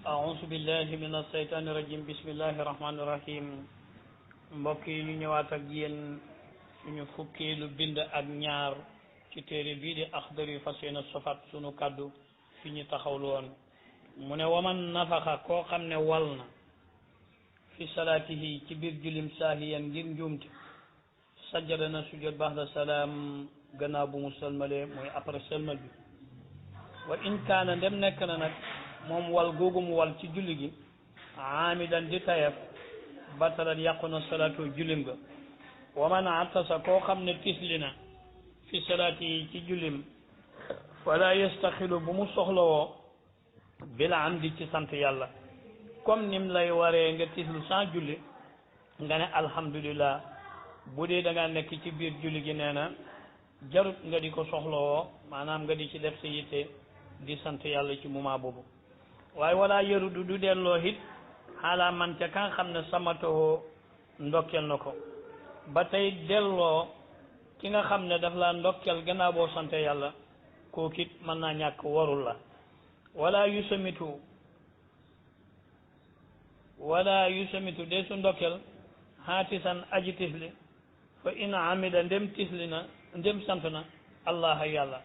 أعوذ بالله من الشيطان الرجيم بسم الله الرحمن الرحيم mbokk yi ñu ñëwaat ak yéen suñu fukkeelu bind ak ñaar ci téere bii di Axdari yu fas yéene sofat suñu kàddu fi ñu taxawlu woon mu ne waman nafaxa koo xam ne wal na fi salaatihi ci biir julim saahiyan ngir njuumte sajjada na sujjóot baxda salaam gannaaw bu mu sëlmalee mooy après sëlmal bi wa in kaana ndem nekk na nag moom wal googu mu wal ci julli gi aamidan di tayab batalat yàqu na salaatu jullim ga wa man atasa koo xam ne tisli na fi salaati yi ci jullim wala yastaxilu bu mu soxlawoo bil amdi ci sant yàlla comme nim lay waree nga tislu sans julli nga ne alhamdulillah bu dee da ngaa nekk ci biir julli gi nee na jarut nga di ko soxlawoo maanaam nga di ci def sa yitte di sant yàlla ci moment boobu waaye wala yërudu du delloo it xaalaa man ca ka nga xam ne samatoo ndokkel na ko ba tey delloo ki nga xam ne daf laa ndokkel gannaaw boo sante yàlla kooku it mën naa ñàkk warul la wala yusamitu de su ndokkel haatisan aji tisli fa in amida ndem tisli na ndem sant na allah yàlla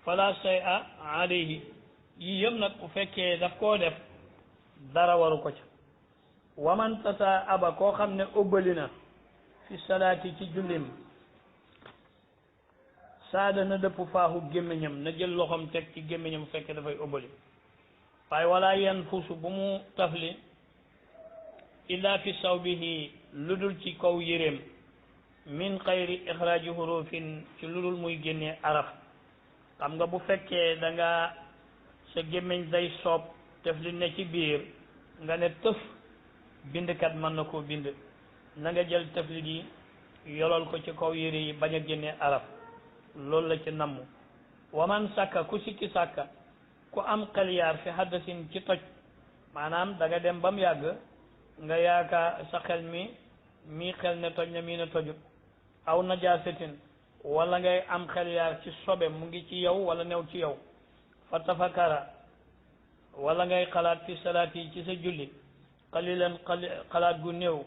fala say a alayhi yii yëpp nag bu fekkee daf koo def dara waru ko ca waman tasa aba koo xam ne ëbbali na fi salaati ci jullim saada na dëpp faaxu gémmiñam na jël loxoom teg ci gémmiñam bu fekkee dafay ëbbali waaye wala yan fusu bu mu tafli illa fi sawbihi lu dul ci kaw yéreem min xayri ixraaji hurufin ci lu dul muy génnee araf xam nga bu fekkee da nga sa gémmiñ day soob def li ne ci biir nga ne tëf bindkat mën na koo bind na nga jël tëflit yi yolal ko ci kaw yére yi bañ a génnee araf loolu la ci namm waman sàkka ku sikki sàkka ku am xel yaar fi haddasin ci toj maanaam da nga dem ba mu yàgg nga yaakaar sa xel mi xel ne toj na mii ne tojut aw najaasatin wala ngay am xel yaar ci sobe mu ngi ci yow wala new ci yow fa tafakara wala ngay xalaat fi salaat yi ci sa julli xalilan xalaat gu néew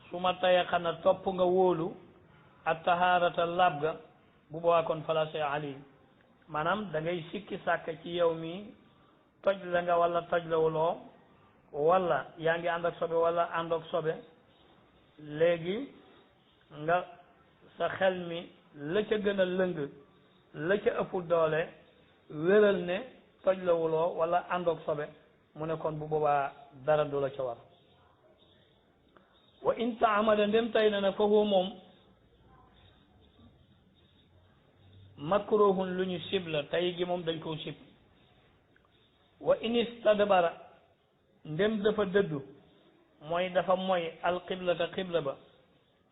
su ma taya xana topp nga wóolu ak tahaarata laab ga bu boobaa kon fala say ali maanaam da ngay sikki sàkk ci yow mi toj la nga wala toj la wuloo wala yaa ngi ànd ak sobe wala ànd ak sobe léegi nga sa xel mi la ca gën a lëng la ca ëpp doole wéral ne toj la wuloo wala àndoog sobe mu ne kon bu boobaa dara du la ca war wa in taamada ndem tay na fa huwa moom makruhun lu ñu sib la tay gi moom dañ koo sib wa in istadbara ndem dafa dëddu mooy dafa mooy alqiblata qibla ba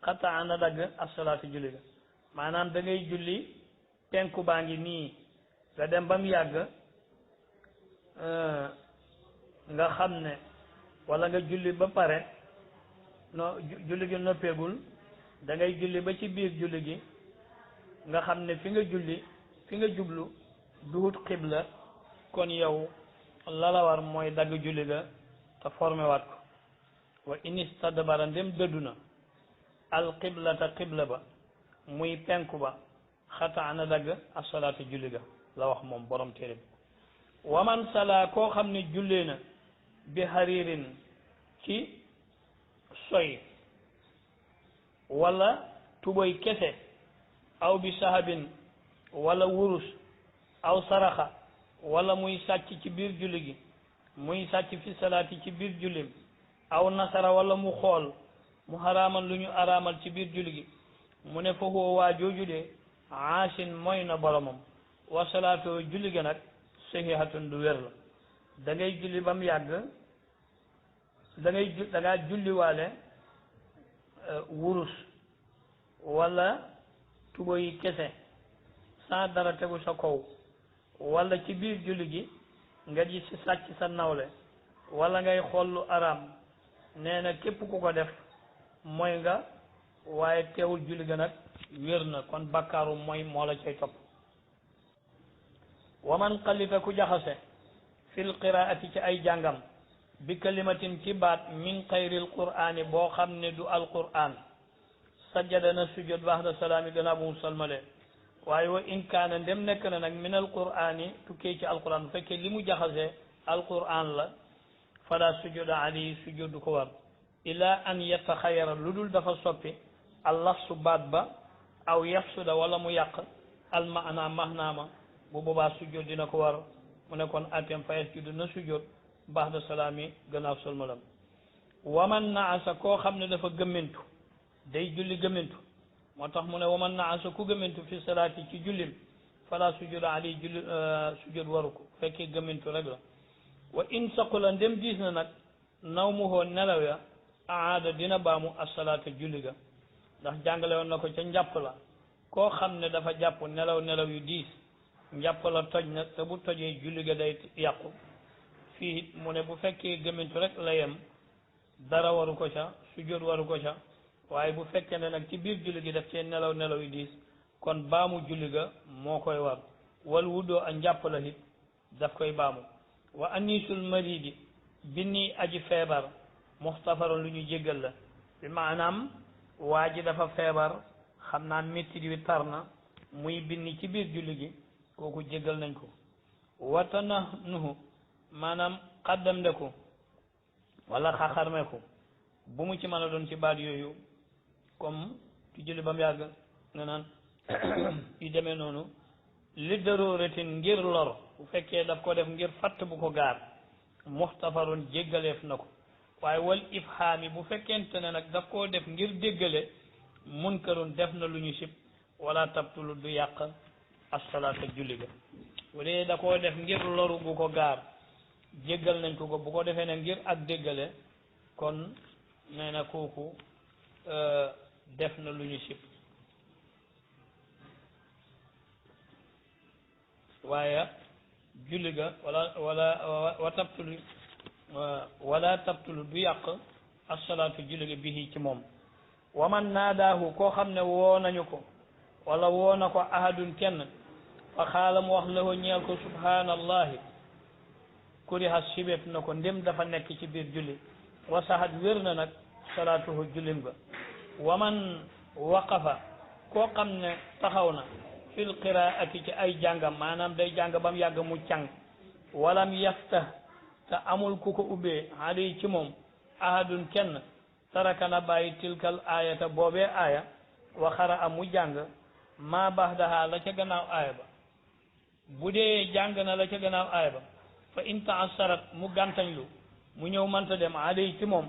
xataa na dagg asalaatu julli ga maanaam da ngay julli penku baa ngi nii nga dem ba mu yàgg nga xam ne wala nga julli ba pare no julli gi noppeegul da ngay julli ba ci biir julli gi nga xam ne fi nga julli fi nga jublu duhut xibla kon yow la war mooy dagg julli ga te formé waat ko wa in istadbara ndem dëddu na alqiblata qibla ba muy penku ba xataa na dagg asalaatu julli ga la wax moom borom téere bi waman sala koo xam ne jullee na bi haririn ci soy wala tuboy kese aw bi sahabin wala wurus aw saraxa wala muy sàcc ci biir julli gi muy sàcc fi salaati ci biir jullim aw nasara wala mu xool mu haraamal lu ñu araamal ci biir julli gi mu ne foofu waa jooju de aasin mooy na boromam wa salaatoo julli ga nag sahihatun du wér la da ngay julli ba mu yàgg da ngaa julliwaale wurus wala tubo yi kese sans dara tegu sa kaw wala ci biir julli gi nga ji si sàcc sa nawle wala ngay xool lu araam nee na képp ku ko def mooy nga waaye teewul julli ga nag wér na kon bakkaaru mooy moo la cay topp wa man xalifa ku jaxase fil qiraati ci ay jàngam bi kalimatin ci baat min xayril qur'ani boo xam ne du alqur'an sajjada na sujjóot baxda salaami gannaaw bu mu salmale waaye wa in kaana ndem nekk na nag min alqur'ani tukkee ci alqur'an bu fekkee li mu jaxase alqur'an la fala sujjóoda alayhi sujjóot du ko war ila an yataxayara lu dul dafa soppi allafsu baat ba aw yafsuda wala mu yàq almaana mahnaama bu boobaa sujjóot dina ko war mu ne kon atem fa yasjudu na sujjóot baxda salaami gannaaw salmalam waman naasa koo xam ne dafa gëmmentu day julli gëmmentu moo tax mu ne waman naasa ku gëmmentu fi salaati ci jullim fala sujjóoda alayhi julli sujjóot waru ko fekkee gëmmentu rek la wa in saqula ndem diis na nag naw mu hoo nelaw ya aada dina baamu asalaata julli ga ndax jàngale woon na ko ca njàpp la koo xam ne dafa jàpp nelaw yu diis njàpp la toj na te bu tojee julli ga day yàqu fii mu ne bu fekkee gëmmentu rek la yem dara waru ko ca sujjóot waru ko ca waaye bu fekkee ne nag ci biir julli gi daf cee nelaw yu diis kon baamu julli ga moo koy war wal wuddoo a njàpp la it daf koy baamu wa anisul maridi binni aji feebar muxtafaroon lu ñu jéggal la bi maanaam waa ji dafa feebar xam naa métti wi tar na muy binni ci biir julli gi kooku jéggal nañ ko watana nuhu maanaam xaddam ndeku wala xaxarmeku bu mu ci mën a doon ci baat yooyu comme ci julli ba mu yàgg nga naan yu demee noonu li daruratin ngir lor bu fekkee daf ko def ngir fatt bu ko gaar muxtafaroon jéggaleef na ko waaye wal ifhaami bu fekkente ne nag daf koo def ngir déggale munkarun def na lu ñu sib wala tabtulu du yàq asalaata julli ga bu dee da koo def ngir loru bu ko gaar jéggal nañ ko bu ko defee ne ngir ak déggale kon nee na kooku def na lu ñu sib waaye julli ga wala tabtulu du yàq asalaatu julli ga bihi ci moom waman naadaahu koo xam ne woo nañu ko wala woo na ko ahadun kenn fa xaala mu wax lahu ñeel ko subhanallahi kuriha sibeb na ko ndem dafa nekk ci biir julli wa sahat wér na nag salaatuhu jullim ga waman waqafa koo xam ne taxaw na fil qiraati ci ay jàngam maanaam day jàng ba mu yàgg mu càng walam yaftah te amul ku ko ubbee ali ci moom ahadun kenn taraka na bàyyi tilkal ayata boobee aaya wa xara a mu jàng maa baxdaha la ca gannaaw aaya ba bu dee jàng na la ca gannaaw aaya ba fa in taasarat mu gàntañlu mu ñëw mënta dem ali ci moom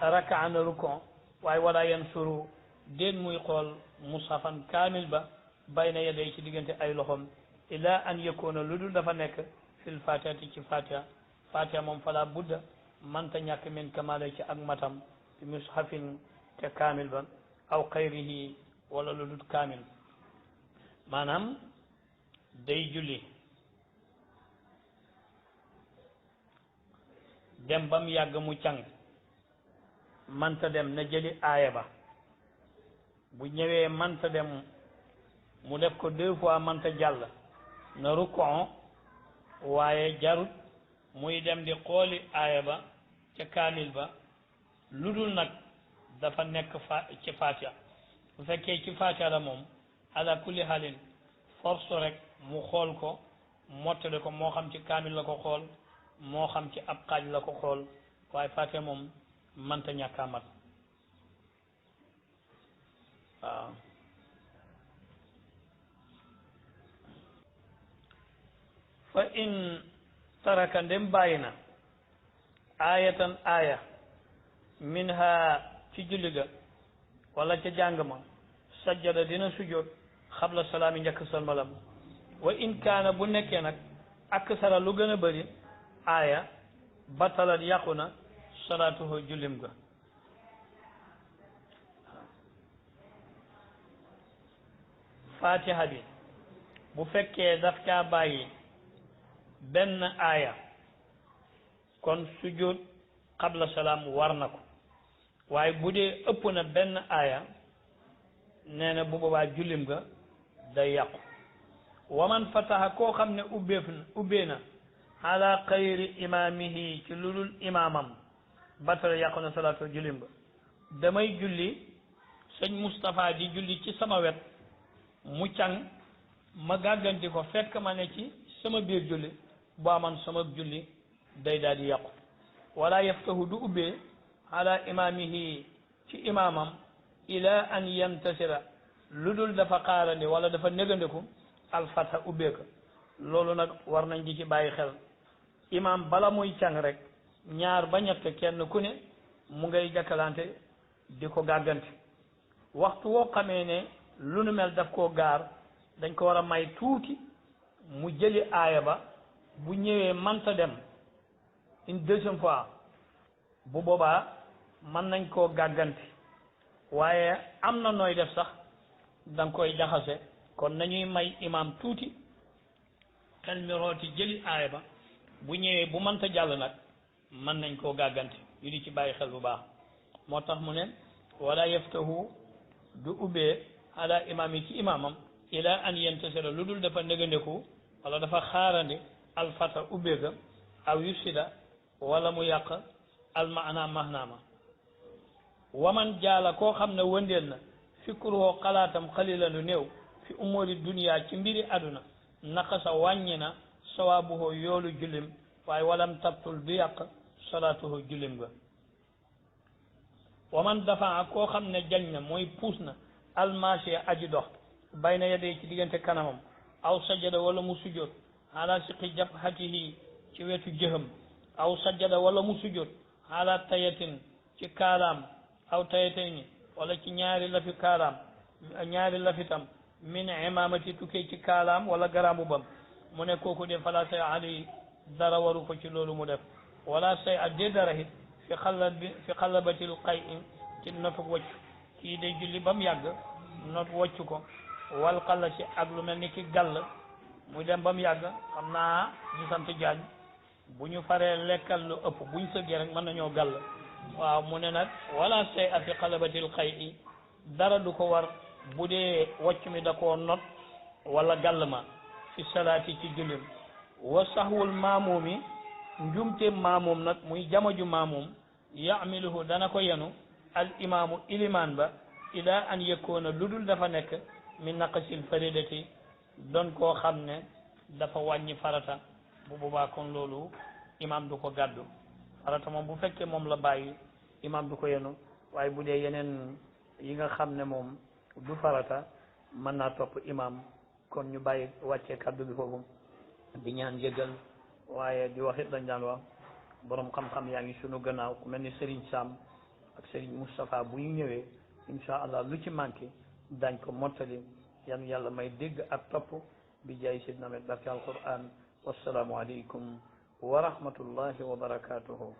raka na rukon waaye wala yansuru déen muy xool mushafan kaamil ba bayna yaday ci diggante ay loxom ila an yakuna lu dul dafa nekk fil fatihati ci fatiha fatiha moom fala budda manta ñàkk min kamale ci ak matam bi mushafin te kaamil ba aw xayrihi wala lu dul kaamil maanaam day julli dem bam yàgg mu càng manta dem na jëli aaya ba bu ñëwee manta dem mu def ko 2 fois manta jàll na rukon waaye jarut muy dem di xooli aaya ba ca kaamil ba lu dul nag dafa nekk ci fatiha bu fekkee ci fatiha la moom ala kulli halin force rek mu xool ko mottale ko moo xam ci kaamil la ko xool moo xam ci ab xaaj la ko xool waaye fatiha moom manta ñàkkaa mat waaw fa in taraka ndem bàyyi na ayatan aya minha ci julli ga wala ca jàng ma sajjada dina sujjóot xabla salaami njëkk salmalam wa in kaana bu nekkee nag aksara lu gën a bëri aaya batalat yàqu na salaatuhu jullim ga fatiha bi bu fekkee daf caa bàyyi benn aaya kon sujjóot qabla salaam war na ko waaye bu dee ëpp na benn aaya nee na bu boobaa jullim ga day yàqu wa man fataha koo xam ne ubbee na ala xayri imaamihi ci lulul imaamam batala yàqu na salaatu jullim ba damay julli sëñ Moustapha di julli ci sama wet mu càng ma gàgganti ko fekk ma ne ci sama biir julli boo man sama julli day daal di yàqu wala yaftahu du ubbee ala imaamihi ci imaamam ila an yantasira lu dul dafa xaarandi wala dafa négandiku alfata ubbee ko loolu nag war nañ di ci bàyyi xel imaam bala muy càng rek ñaar ba ñett kenn ku ne mu ngay jakkalante di ko gàggante waxtu woo xamee ne lu nu mel daf koo gaar dañ ko war a may tuuti mu jëli aaya ba bu ñëwee manta dem une deuxième fois bu boobaa mën nañ koo gàggante waaye am na nooy def sax da nga koy jaxase kon nañuy may imaam tuuti xel mi rooti jëli aaya ba bu ñëwee bu mënta jàll nag mën nañ koo gàggante ñu di ci bàyyi xel bu baax moo tax mu ne wala yaftahu du ubbee ala imaam yi ci imaamam ila an yantasira lu dul dafa négandeku wala dafa xaarandi alfata ubbee ga aw yufsida wala mu yàq almaana mahnaama waman jaala koo xam ne wëndeel na fikruhoo xalaatam xalilan lu néew fi umuri dunia ci mbiri aduna naqasa wàññi na sawaabuhoo yoolu jullim waaye walam tabtul du yàq salaatuhoo jullim ga waman dafaa koo xam ne jañ na mooy puus na almasiya aji dox bayna yadee ci diggante kanamam aw sajada wala mu sujjoot ala siqi jabhatihi ci wetu jëham aw sajada wala mu sujjoot ala tayatin ci kaalaam aw tayatayni wala ci ñaari lafi kaalaam ñaari lafitam min imamati tukkee ci kaalaam wala garaamu bam mu ne kooku de fala say ali dara waru ko ci loolu mu def wala say a de dara it fi xalabatil xay ci notu wocc kii day julli ba mu yàgg not wocc ko wal xalla si ak lu mel ni ki gàll mu dem ba mu yàgg xam naa ñu sant jaañ bu ñu faree lekkal lu ëpp buñ sëggee rek mën nañoo gàll waaw mu ne nag wala say a fi xalabatil xay dara du ko war bu dee wocc mi da koo not wala gàll ma fi salaati ci jullim wa saxwul maamuum yi njumte maamuum nag muy jamaju maamuum yaamiluhu dana ko yenu al imaamu ilimaan ba ila an yakuna lu dul dafa nekk min naqasil faridati doon koo xam ne dafa wàññi farata bu boobaa kon loolu imaam du ko gàddu farata moom bu fekkee moom la bàyyi imaam du ko yenu waaye bu dee yeneen yi nga xam ne moom du farata mën naa topp imaam kon ñu bàyyi wàccee kàddu bi foofu di ñaan jéggal waaye di wax it dañ daan wax borom xam-xam yaa ngi sunu gannaaw ku mel ni Serigne Sam ak Serigne Moustapha bu ñu ñëwee incha allah lu ci manqué dañ ko mottali yan yàlla may dégg ak topp bi jaay sidna Ahmed barke alquran wassalaamu aleykum wa rahmatullahi wa barakatuhu